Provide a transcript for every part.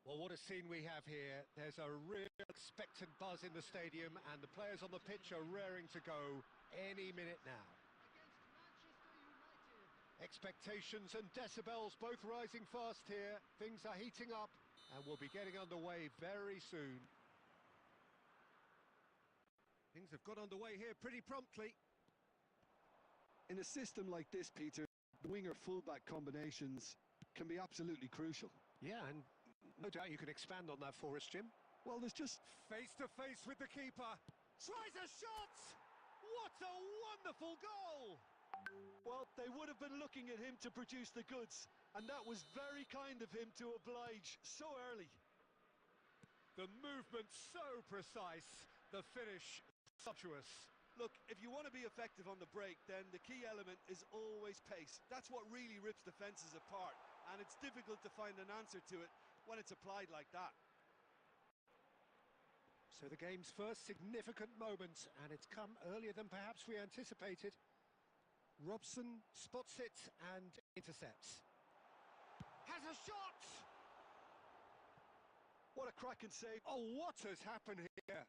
Well, what a scene we have here. There's a real expectant buzz in the stadium, and the players on the pitch are raring to go any minute now. Expectations and decibels both rising fast here. Things are heating up, and we'll be getting underway very soon. Things have got underway here pretty promptly. In a system like this, Peter, the winger-fullback combinations can be absolutely crucial. Yeah, and no doubt you can expand on that for us, Jim. Well, there's just... Face-to-face with the keeper. Tries a shot! What a wonderful goal! Well, they would have been looking at him to produce the goods, and that was very kind of him to oblige so early. The movement so precise, the finish sumptuous. Look, if you want to be effective on the break, then the key element is always pace. That's what really rips defences apart, and it's difficult to find an answer to it when it's applied like that. So the game's first significant moment, and it's come earlier than perhaps we anticipated. Robson spots it and intercepts. Has a shot! What a cracking save. Oh, what has happened here?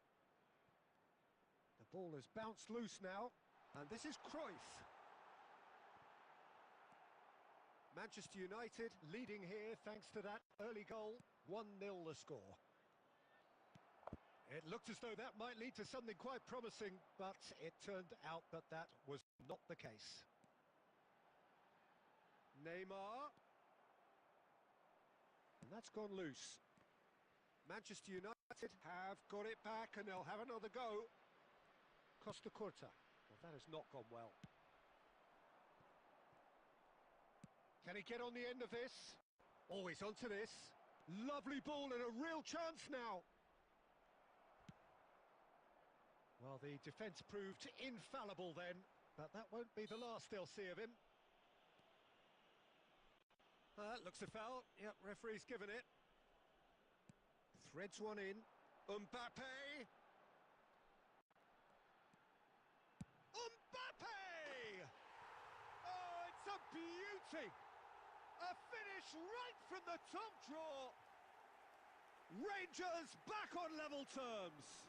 The ball has bounced loose now, and this is Cruyff. Manchester United leading here thanks to that early goal. 1-0 the score. It looked as though that might lead to something quite promising, but it turned out that that was not the case. Neymar. And that's gone loose. Manchester United have got it back, and they'll have another go. Costa Curta. Well, that has not gone well. Can he get on the end of this? Oh, he's onto this. Lovely ball and a real chance now. Well, the defence proved infallible then, but that won't be the last they'll see of him. That looks a foul. Yep, referee's given it. Threads one in. Mbappe! Mbappe! Oh, it's a beauty! A finish right from the top draw! Rangers back on level terms!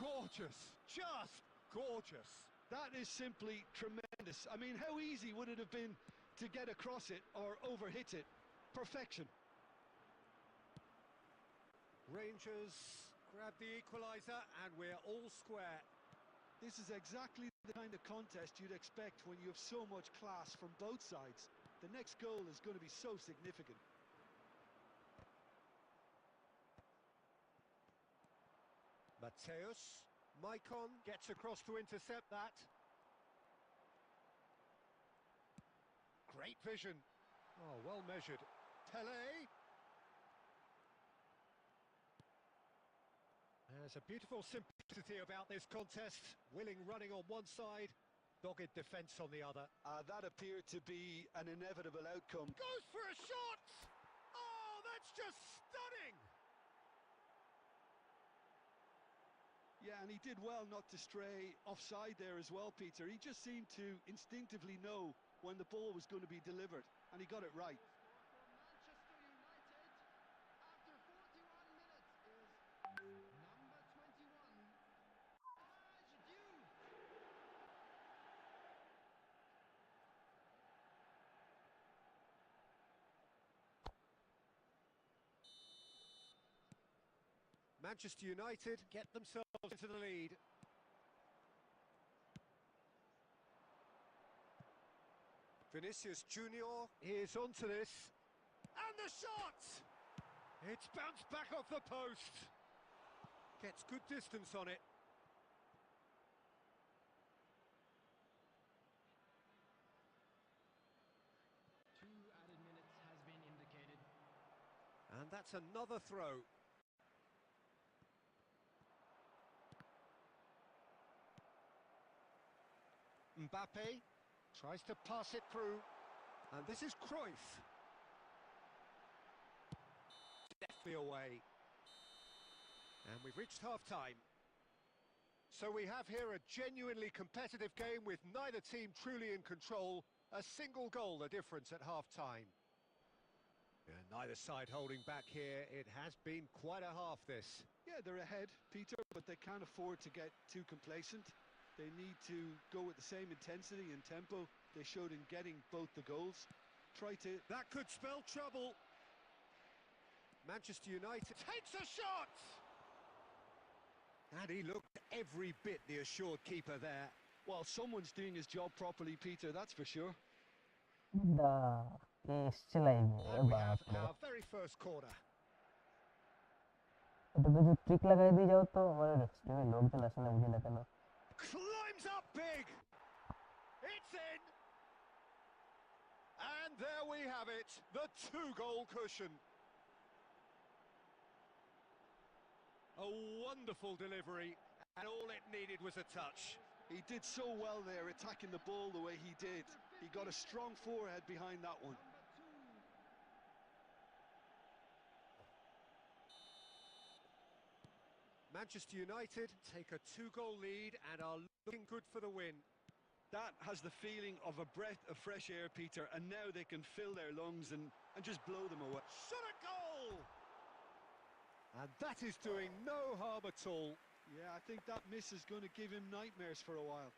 Gorgeous, just gorgeous. That is simply tremendous. I mean, how easy would it have been to get across it or overhit it? Perfection. Rangers grab the equaliser and we're all square. This is exactly the kind of contest you'd expect when you have so much class from both sides. The next goal is going to be so significant. Mateus, Maicon gets across to intercept that. Great vision. Oh, well measured. Tele. There's a beautiful simplicity about this contest. Willing running on one side, dogged defence on the other. That appeared to be an inevitable outcome. Goes for a shot! Oh, that's just stunning! Yeah, and he did well not to stray offside there as well, Peter. He just seemed to instinctively know when the ball was going to be delivered, and he got it right. Manchester United, after 41 minutes, is number 21, Ajdu. Manchester United get themselves into the lead. Vinicius Junior is onto this. And the shot! It's bounced back off the post. Gets good distance on it. Two added minutes has been indicated. And that's another throw. Mbappe tries to pass it through, and this is Cruyff. Deftly away. And we've reached half-time. So we have here a genuinely competitive game with neither team truly in control. A single goal the difference at half-time. Yeah, neither side holding back here. It has been quite a half, this. Yeah, they're ahead, Peter, but they can't afford to get too complacent. They need to go with the same intensity and tempo they showed in getting both the goals. That could spell trouble. Manchester United takes a shot! And he looked every bit the assured keeper there. Well, someone's doing his job properly, Peter, that's for sure. And we have our very first corner. Trick लगाई दी जाओ तो हमारे में लोग तो लसन मुझे ना करना Climbs up big. It's in. And there we have it, the 2-goal cushion. A wonderful delivery, and all it needed was a touch. He did so well there, attacking the ball the way he did. He got a strong forehead behind that one. Manchester United take a 2-goal lead and are looking good for the win. That has the feeling of a breath of fresh air, Peter, and now they can fill their lungs and just blow them away. Shot a goal! And that is doing no harm at all. Yeah, I think that miss is going to give him nightmares for a while.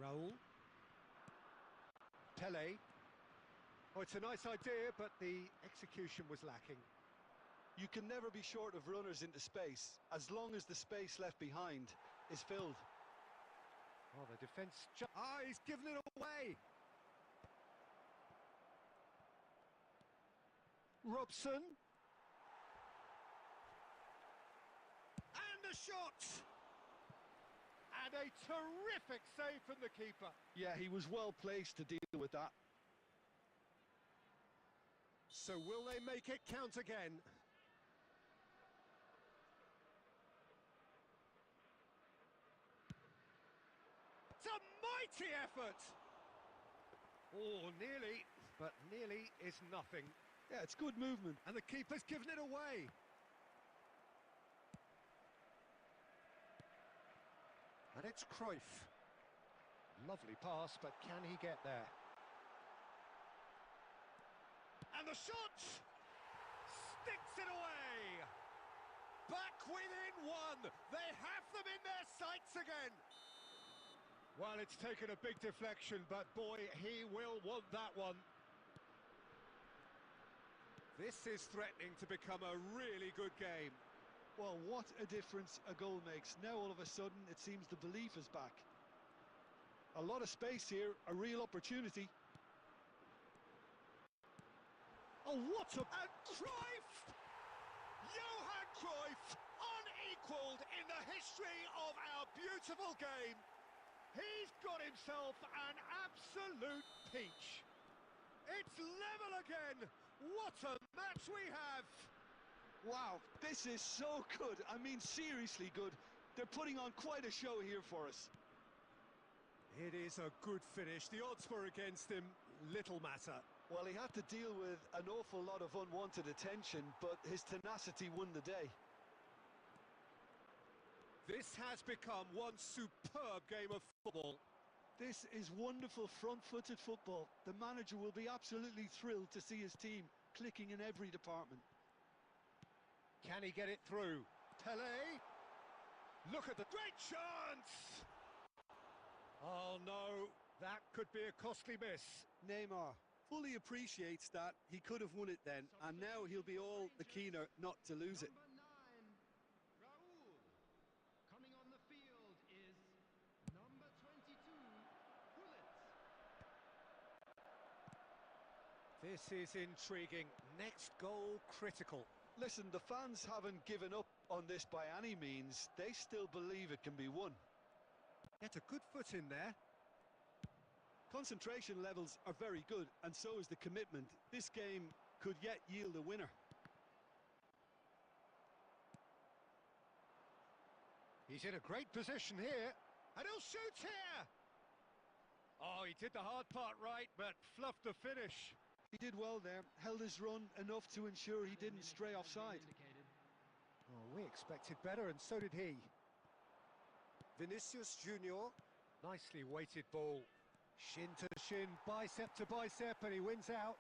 Raul. Pele. Oh, it's a nice idea, but the execution was lacking. You can never be short of runners into space, as long as the space left behind is filled. Oh, the defence... he's given it away! Robson. And the shot! And a terrific save from the keeper. Yeah, he was well placed to deal with that. So will they make it count again? It's a mighty effort! Oh, nearly, but nearly is nothing. Yeah, it's good movement. And the keeper's given it away. And it's Cruyff. Lovely pass, but can he get there? And the shot! Sticks it away! Back within one! They have them in their sights again! Well, it's taken a big deflection, but boy, he will want that one. This is threatening to become a really good game. Well, what a difference a goal makes. Now all of a sudden it seems the belief is back. A lot of space here, a real opportunity. Oh, what a... And Cruyff! Johan Cruyff, unequalled in the history of our beautiful game. He's got himself an absolute peach. It's level again. What a match we have. Wow, this is so good. I mean, seriously good. They're putting on quite a show here for us. It is a good finish. The odds were against him. Little matter. Well, he had to deal with an awful lot of unwanted attention, but his tenacity won the day. This has become one superb game of football. This is wonderful front-footed football. The manager will be absolutely thrilled to see his team clicking in every department. Can he get it through? Pele? Look at the great chance! Oh no, that could be a costly miss. Neymar fully appreciates that he could have won it then, and now he'll be all the keener not to lose it. Coming on the field is number 22, This is intriguing. Next goal critical. Listen, the fans haven't given up on this by any means. They still believe it can be won. Get a good foot in there. Concentration levels are very good, and so is the commitment. This game could yet yield a winner. He's in a great position here, and he'll shoot here! Oh, he did the hard part right, but fluffed the finish. He did well there, held his run enough to ensure he didn't stray offside. Oh, we expected better, and so did he. Vinicius Junior. Nicely weighted ball. Shin to shin, bicep to bicep, and he wins out.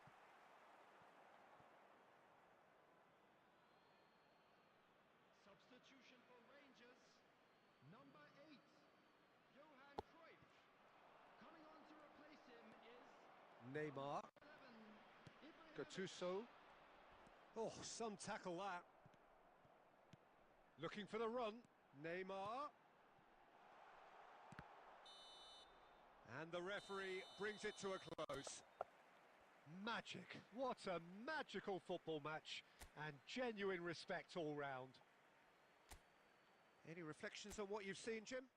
Substitution for Rangers, number 8, Johan Cruyff. Coming on to replace him is Neymar. 11, Gattuso. Oh, some tackle that. Looking for the run. Neymar. And the referee brings it to a close. Magic. What a magical football match. And genuine respect all round. Any reflections on what you've seen, Jim?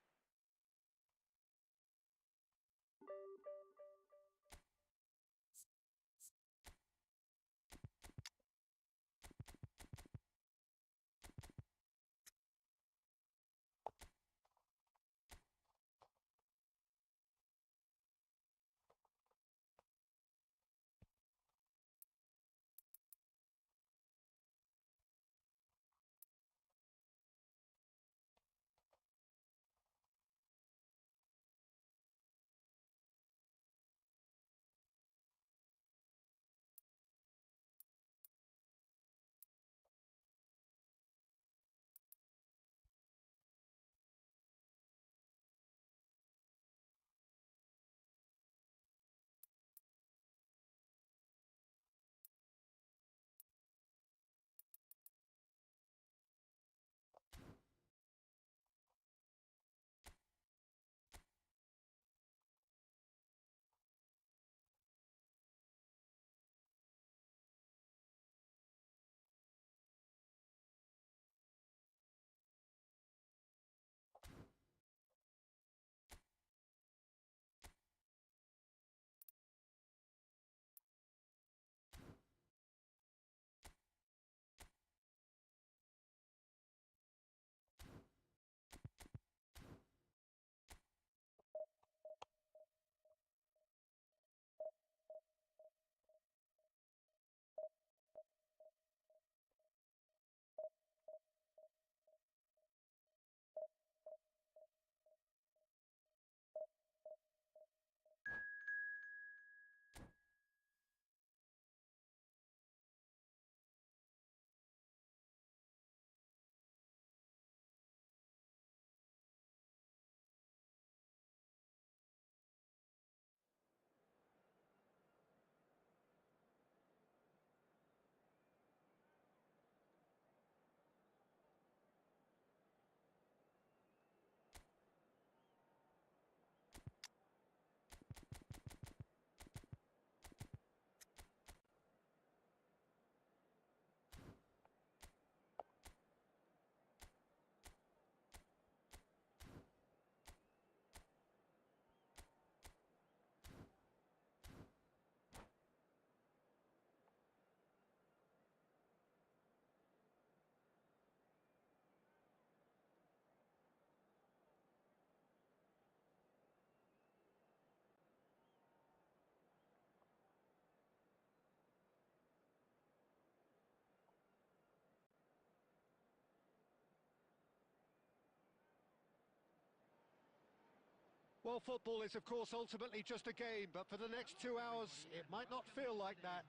Well, football is, of course, ultimately just a game, but for the next 2 hours, it might not feel like that.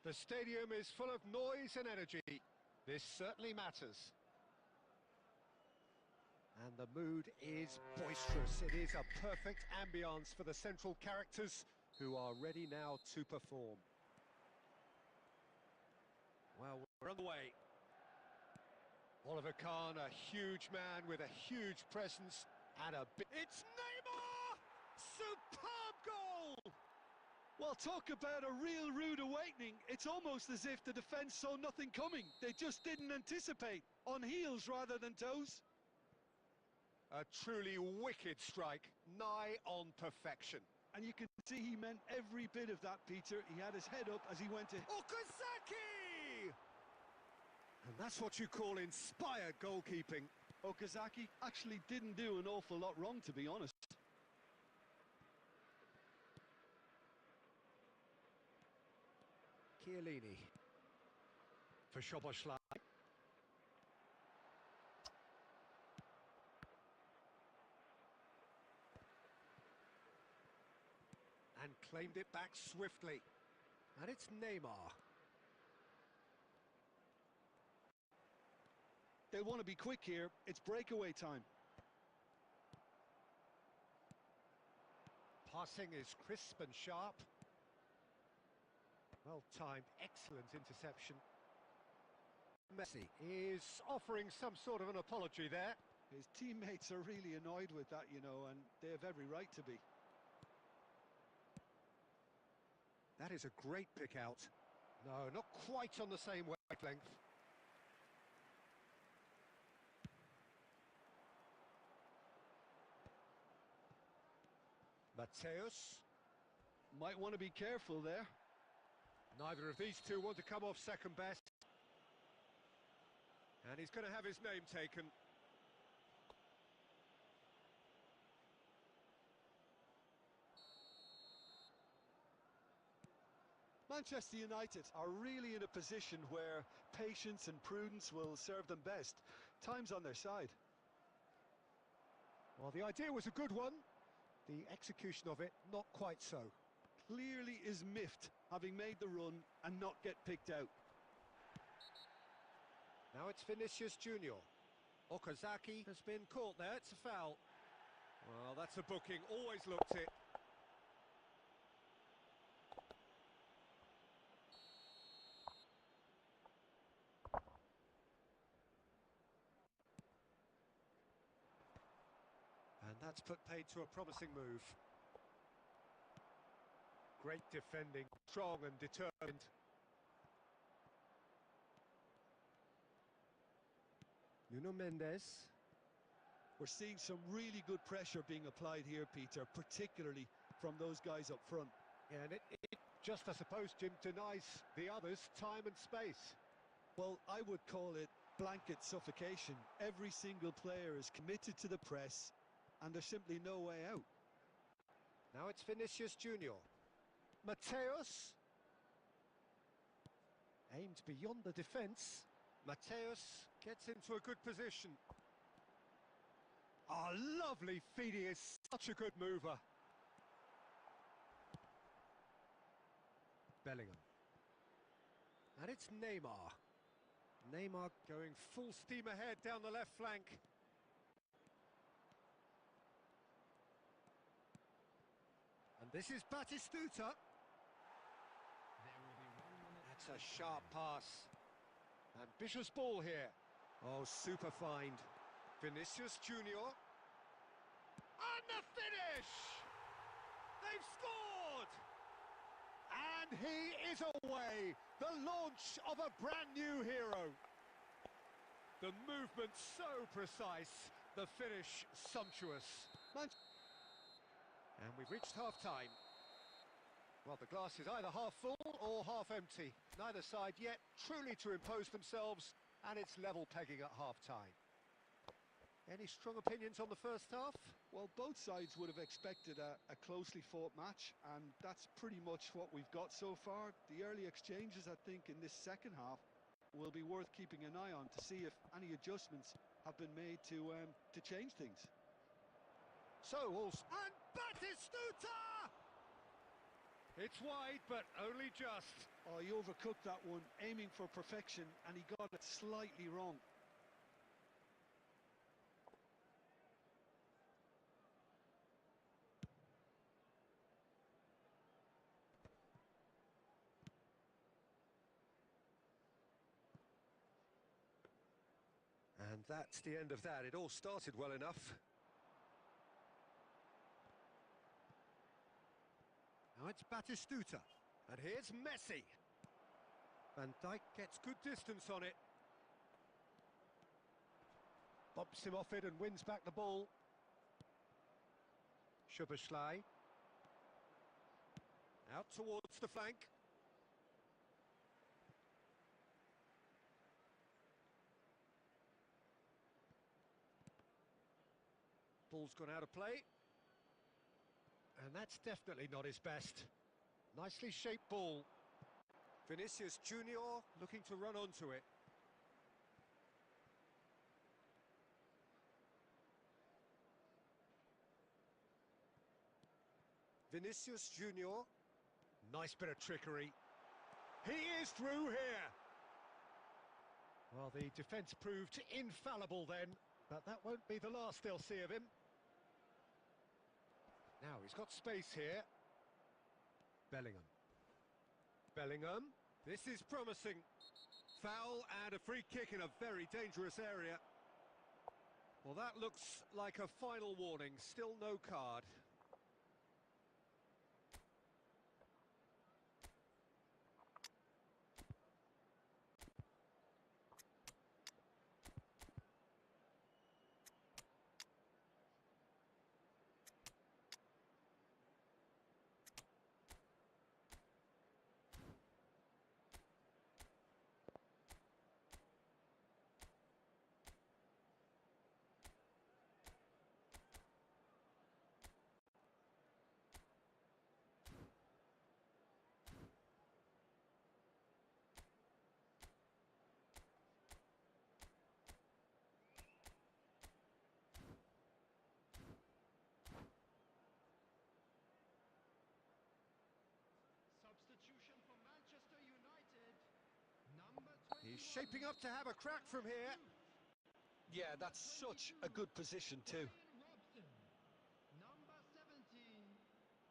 The stadium is full of noise and energy. This certainly matters. And the mood is boisterous. It is a perfect ambience for the central characters who are ready now to perform. Well, we're on the way. Oliver Kahn, a huge man with a huge presence and a big... It's Neymar! Superb goal! Well, talk about a real rude awakening. It's almost as if the defence saw nothing coming. They just didn't anticipate. On heels rather than toes. A truly wicked strike, nigh on perfection. And you can see he meant every bit of that, Peter. He had his head up as he went to... Okazaki! And that's what you call inspired goalkeeping. Okazaki actually didn't do an awful lot wrong, to be honest. Chiellini. For Szoboszlai. And claimed it back swiftly. And it's Neymar. They'll want to be quick here. It's breakaway time. Passing is crisp and sharp. Well timed, excellent interception. Messi is offering some sort of an apology there. His teammates are really annoyed with that, you know, and they have every right to be. That is a great pick out. No, not quite on the same wavelength. Mateus. Might want to be careful there. Neither of these two want to come off second best. And he's going to have his name taken. Manchester United are really in a position where patience and prudence will serve them best. Time's on their side. Well, the idea was a good one. The execution of it, not quite so. Clearly is miffed, having made the run and not get picked out. Now it's Vinicius Junior. Okazaki has been caught there, it's a foul. Well, that's a booking, always looked it. And that's put paid to a promising move. Great defending, strong and determined. Nuno Mendes. We're seeing some really good pressure being applied here, Peter, particularly from those guys up front. Yeah, and it just, I suppose, Jim, denies the others time and space. Well, I would call it blanket suffocation. Every single player is committed to the press, and there's simply no way out. Now it's Vinicius Junior. Mateus. Aimed beyond the defence. Mateus gets into a good position. Oh, lovely feed, he is such a good mover. Bellingham. And it's Neymar. Neymar going full steam ahead down the left flank. And this is Batistuta. That's a sharp pass. Ambitious ball here. Oh, super find. Vinicius Junior. And the finish! They've scored! And he is away. The launch of a brand new hero. The movement so precise. The finish sumptuous. And we've reached half-time. Well, the glass is either half full or half empty. Neither side yet truly to impose themselves, and it's level pegging at half-time. Any strong opinions on the first half? Well, both sides would have expected a closely fought match, and that's pretty much what we've got so far. The early exchanges, I think, in this second half will be worth keeping an eye on to see if any adjustments have been made to change things. So, and Batistuta! It's wide, but only just. Oh, he overcooked that one, aiming for perfection, and he got it slightly wrong. And that's the end of that. It all started well enough. Now it's Batistuta. And here's Messi. Van Dijk gets good distance on it. Bumps him off it and wins back the ball. Szoboszlai. Out towards the flank. Ball's gone out of play. And that's definitely not his best. Nicely shaped ball. Vinicius Junior looking to run onto it. Vinicius Junior. Nice bit of trickery. He is through here. Well, the defence proved infallible then, but that won't be the last they'll see of him. Now he's got space here. Bellingham. Bellingham. This is promising. Foul and a free kick in a very dangerous area. Well, that looks like a final warning. Still no card. Substitution for Manchester United. Number 21. He's shaping up to have a crack from here. Yeah, that's such a good position too. Robson. Number 17,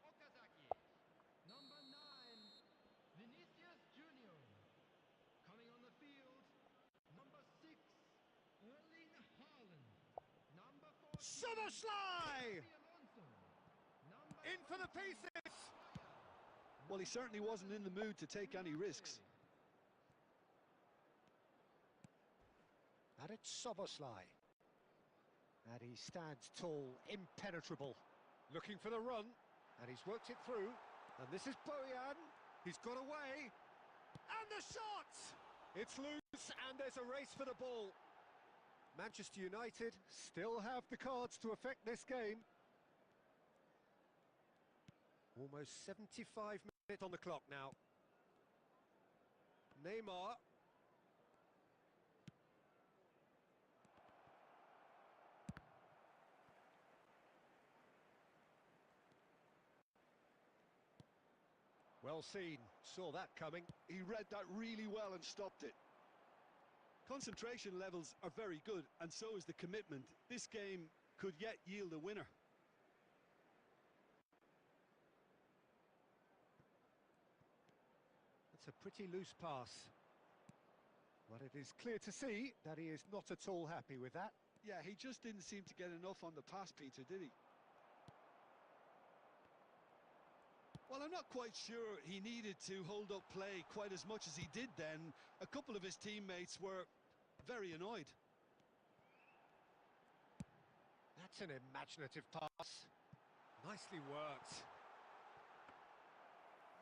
Okazaki. Number 9, Vinicius Junior. Coming on the field, number 6, Erling Haaland. Number 14, Somersley! Alonso. Number In for the 20, pieces! Well, he certainly wasn't in the mood to take any risks. And it's Somersley. And he stands tall, impenetrable. Looking for the run, and he's worked it through. And this is Bojan. He's got away. And the shot! It's loose, and there's a race for the ball. Manchester United still have the cards to affect this game. Almost 75 minutes on the clock now. Neymar. Well seen, saw that coming. He read that really well and stopped it. Concentration levels are very good, and so is the commitment. This game could yet yield a winner. It's a pretty loose pass. But it is clear to see that he is not at all happy with that. Yeah, he just didn't seem to get enough on the pass, Peter, did he? Well, I'm not quite sure he needed to hold up play quite as much as he did then. A couple of his teammates were very annoyed. That's an imaginative pass. Nicely worked.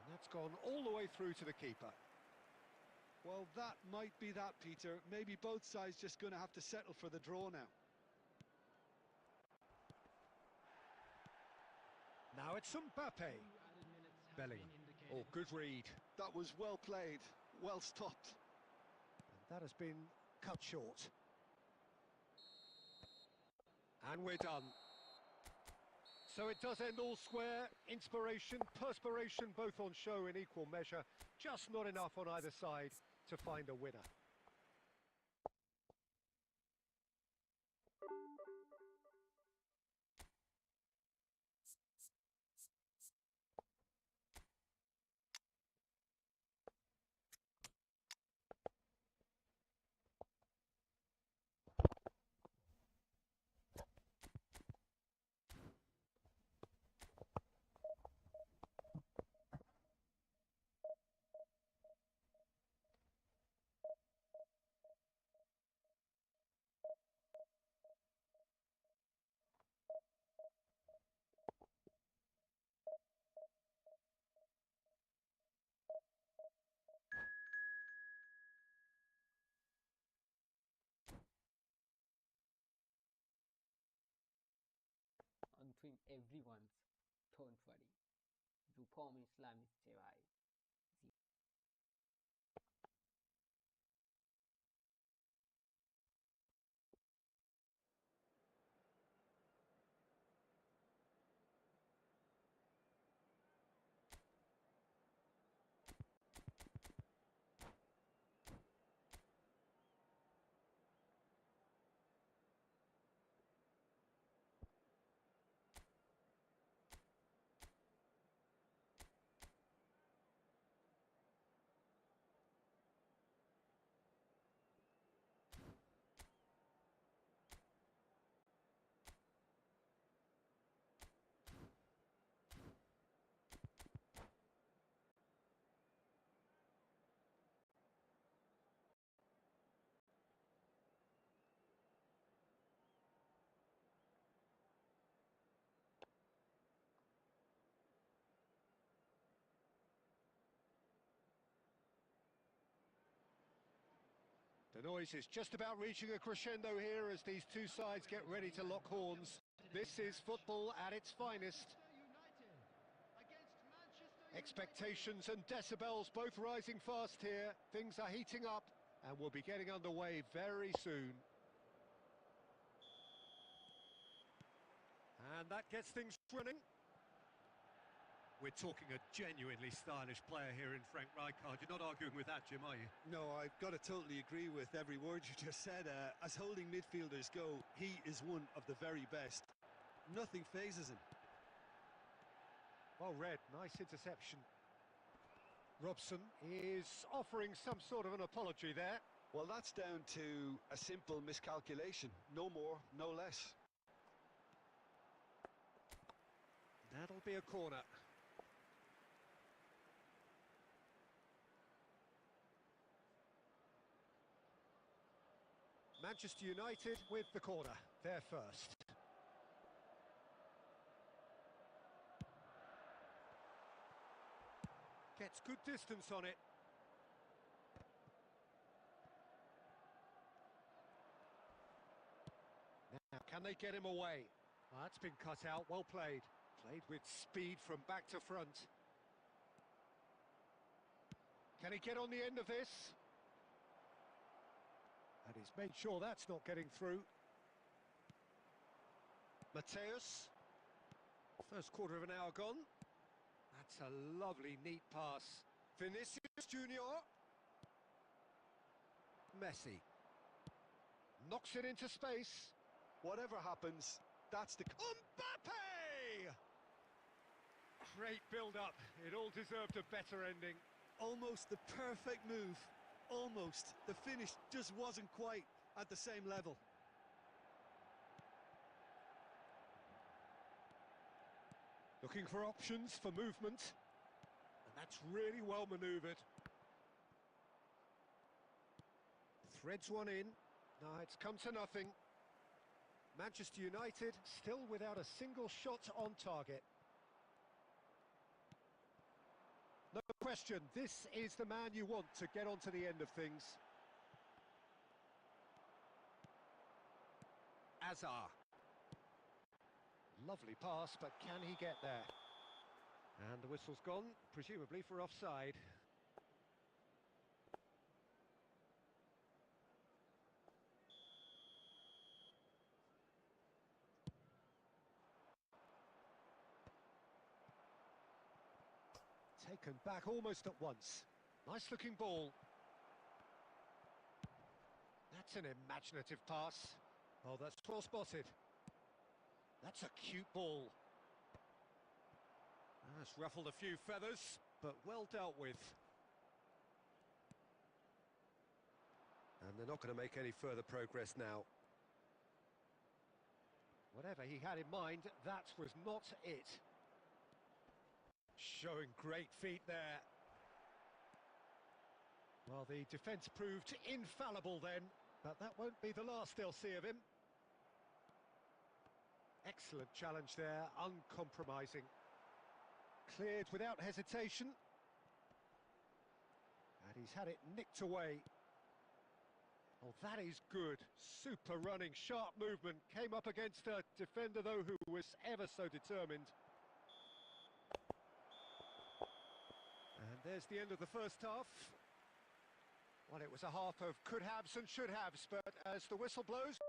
And that's gone all the way through to the keeper. Well, that might be that, Peter. Maybe both sides just going to have to settle for the draw now. Now it's Mbappe. Bellingham. Oh, good read. That was well played, well stopped. And that has been cut short. And we're done. So it does end all square. Inspiration, perspiration, both on show in equal measure. Just not enough on either side to find a winner. Answering everyone's don't worry. Du på min islamisk The noise is just about reaching a crescendo here as these two sides get ready to lock horns. This is football at its finest. Expectations and decibels both rising fast here. Things are heating up and we'll be getting underway very soon. And that gets things running. We're talking a genuinely stylish player here in Frank Rijkaard. You're not arguing with that, Jim, are you? No, I've got to totally agree with every word you just said. As holding midfielders go, he is one of the very best. Nothing phases him. Well read, nice interception. Robson is offering some sort of an apology there. Well, that's down to a simple miscalculation. No more, no less. That'll be a corner. Manchester United with the corner, there first. Gets good distance on it. Now, can they get him away? Oh, that's been cut out, well played. Played with speed from back to front. Can he get on the end of this? And he's made sure that's not getting through. Mateus. First quarter of an hour gone. That's a lovely, neat pass. Vinicius Junior. Messi. Knocks it into space. Whatever happens, that's the... Mbappe! Great build-up. It all deserved a better ending. Almost the perfect move. Almost. The finish just wasn't quite at the same level. Looking for options for movement. And that's really well manoeuvred. Threads one in. No, it's come to nothing. Manchester United still without a single shot on target. No question, this is the man you want to get onto the end of things. Azar. Lovely pass, but can he get there? And the whistle's gone, presumably for offside. Taken back almost at once. Nice looking ball. That's an imaginative pass. Oh, that's well spotted. That's a cute ball. That's ruffled a few feathers, but well dealt with. And they're not going to make any further progress now. Whatever he had in mind, that was not it. Showing great feet there. Well, the defence proved infallible then, but that won't be the last they'll see of him. Excellent challenge there, uncompromising. Cleared without hesitation. And he's had it nicked away. Oh, that is good. Super running, sharp movement. Came up against a defender, though, who was ever so determined. And there's the end of the first half. Well, it was a half of could-haves and should-haves, but as the whistle blows...